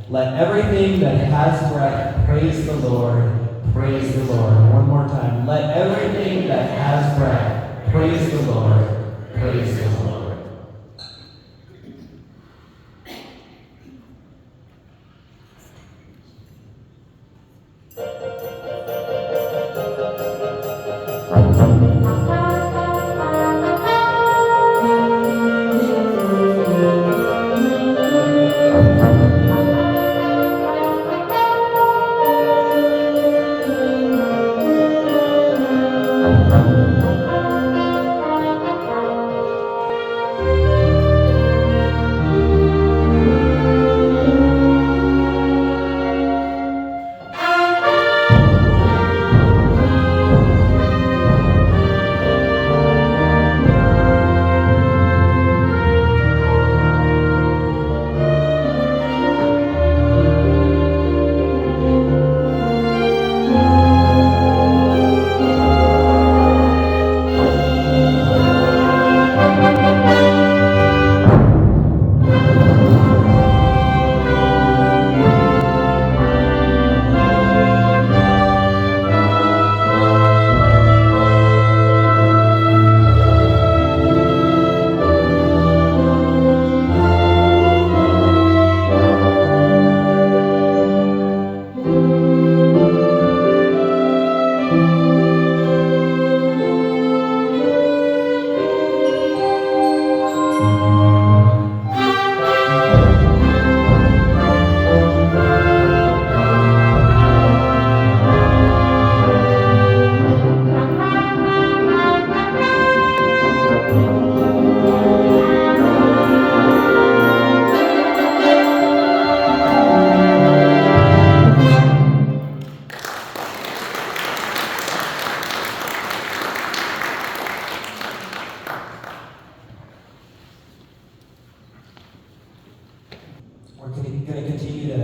Let everything that has breath praise the Lord. Praise the Lord. One more time. Let everything that has breath praise the Lord. Praise the Lord. We're going to continue to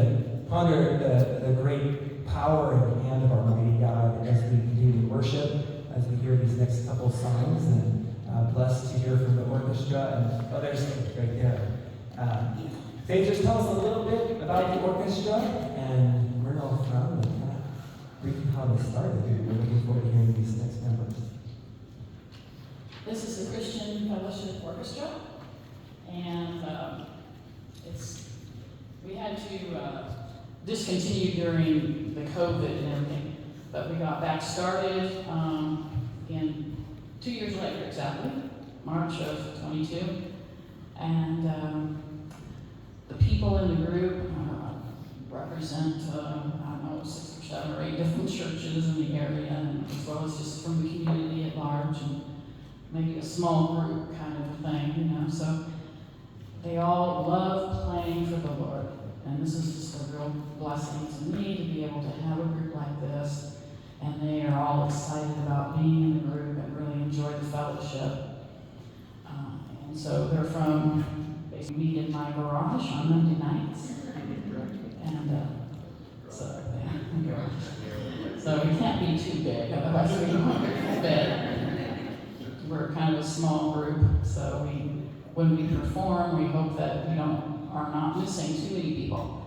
ponder the great power and hand of our mighty God as we continue to worship, as we hear these next couple songs, and blessed to hear from the orchestra and others right there. Faith, just tell us a little bit about the orchestra and where they're all from and kind of briefly how they started. We're looking forward to hearing these next members. This is the Christian Fellowship Orchestra, and we had to discontinue during the COVID and everything, but we got back started in 2 years later exactly, March of 22, and the people in the group represent, I don't know, 6 or 7 or 8 different churches in the area, and as well as just from the community at large, and maybe a small group kind of a thing, you know. So they all love playing for the Lord, and this is just a real blessing to me to be able to have a group like this, and they are all excited about being in the group and really enjoy the fellowship. And so they're from, they meet in my garage on Monday nights, and so we can't be too big, otherwise we won't fit. We're kind of a small group, so when we perform, we hope that we are not missing too many people.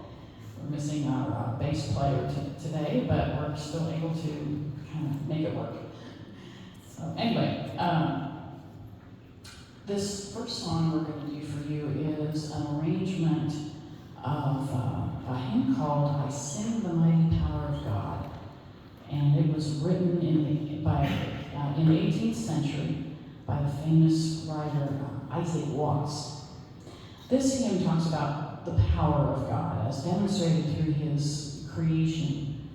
We're missing our bass player today, but we're still able to kind of make it work. So anyway, this first song we're going to do for you is an arrangement of a hymn called "I Sing the Mighty Power of God," and it was written in the 18th century by the famous writer Isaac Watts. This hymn talks about the power of God as demonstrated through his creation.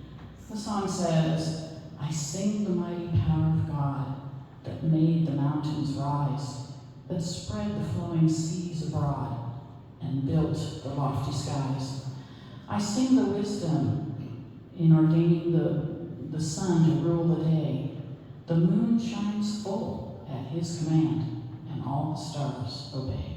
The song says, "I sing the mighty power of God that made the mountains rise, that spread the flowing seas abroad and built the lofty skies. I sing the wisdom in ordaining the sun to rule the day. The moon shines full at his command, and all the stars obey."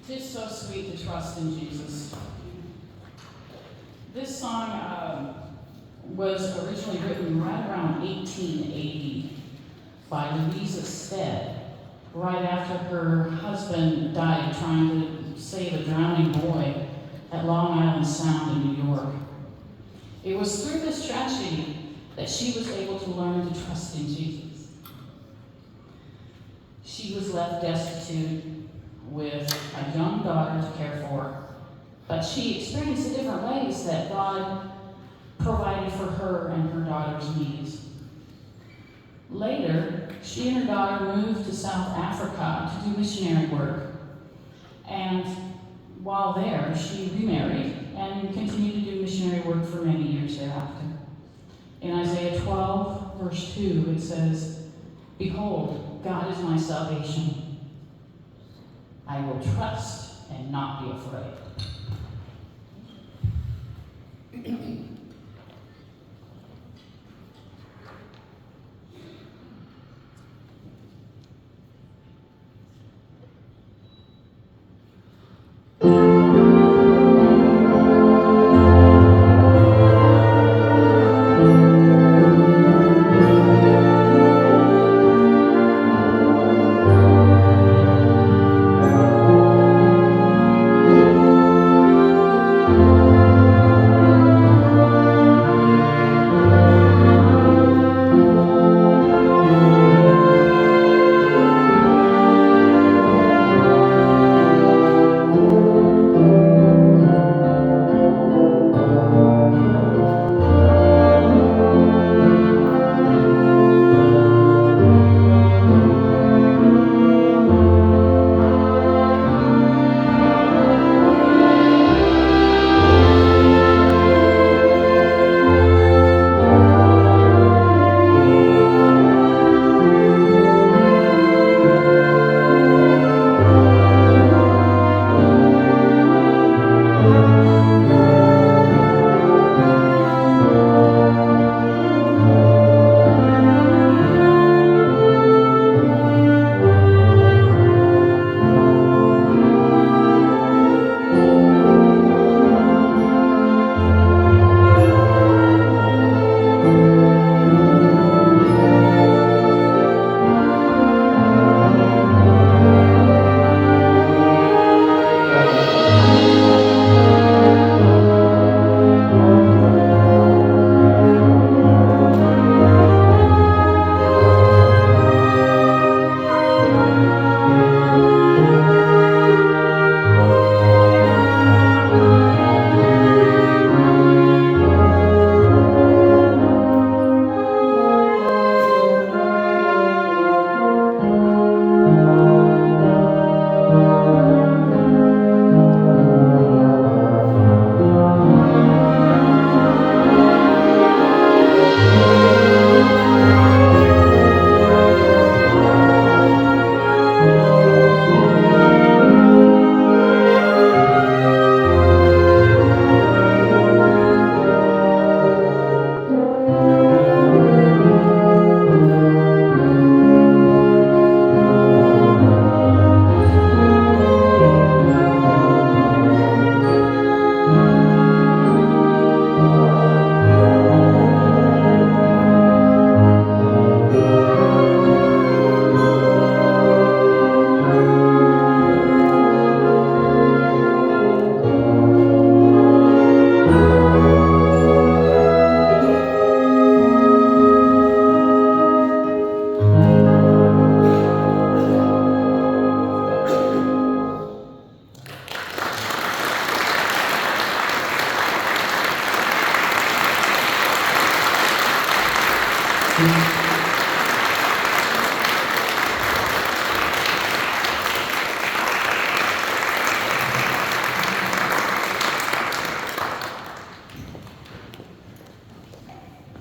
'Tis so sweet to trust in Jesus. This song was originally written right around 1880 by Louisa Stead, right after her husband died trying to save a drowning boy at Long Island Sound in New York. It was through this tragedy that she was able to learn to trust in Jesus. She was left destitute with a young daughter to care for, but she experienced the different ways that God provided for her and her daughter's needs. Later, she and her daughter moved to South Africa to do missionary work, and while there, she remarried and continued to do missionary work for many years thereafter. In Isaiah 12, verse 2, it says, "Behold, God is my salvation. I will trust and not be afraid."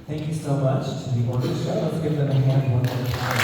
Thank you so much to the orchestra. Let's give them a hand one more time.